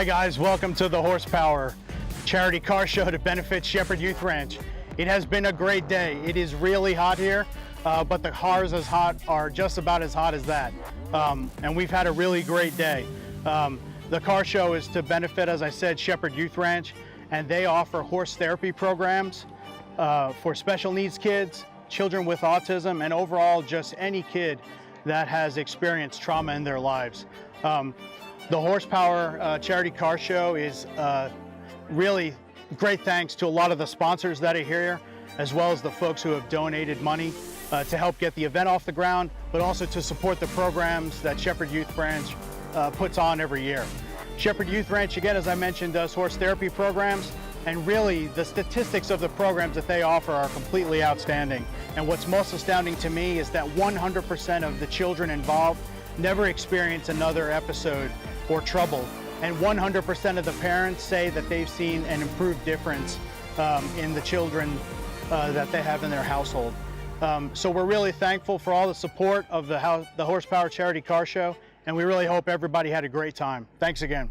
Hi guys, welcome to the Horsepower charity car show to benefit Shepherd Youth Ranch. It has been a great day. It is really hot here, but the cars are just about as hot as that. And we've had a really great day. The car show is to benefit, as I said, Shepherd Youth Ranch, and they offer horse therapy programs for special needs kids, children with autism, and overall just any kid that has experienced trauma in their lives. The Horsepower Charity Car Show is really great thanks to a lot of the sponsors that are here, as well as the folks who have donated money to help get the event off the ground, but also to support the programs that Shepherd Youth Ranch puts on every year. Shepherd Youth Ranch, again, as I mentioned, does horse therapy programs, and really the statistics of the programs that they offer are completely outstanding. And what's most astounding to me is that 100% of the children involved never experience another episode or trouble. And 100% of the parents say that they've seen an improved difference in the children that they have in their household. So we're really thankful for all the support of the Horsepower Charity Car Show, and we really hope everybody had a great time. Thanks again.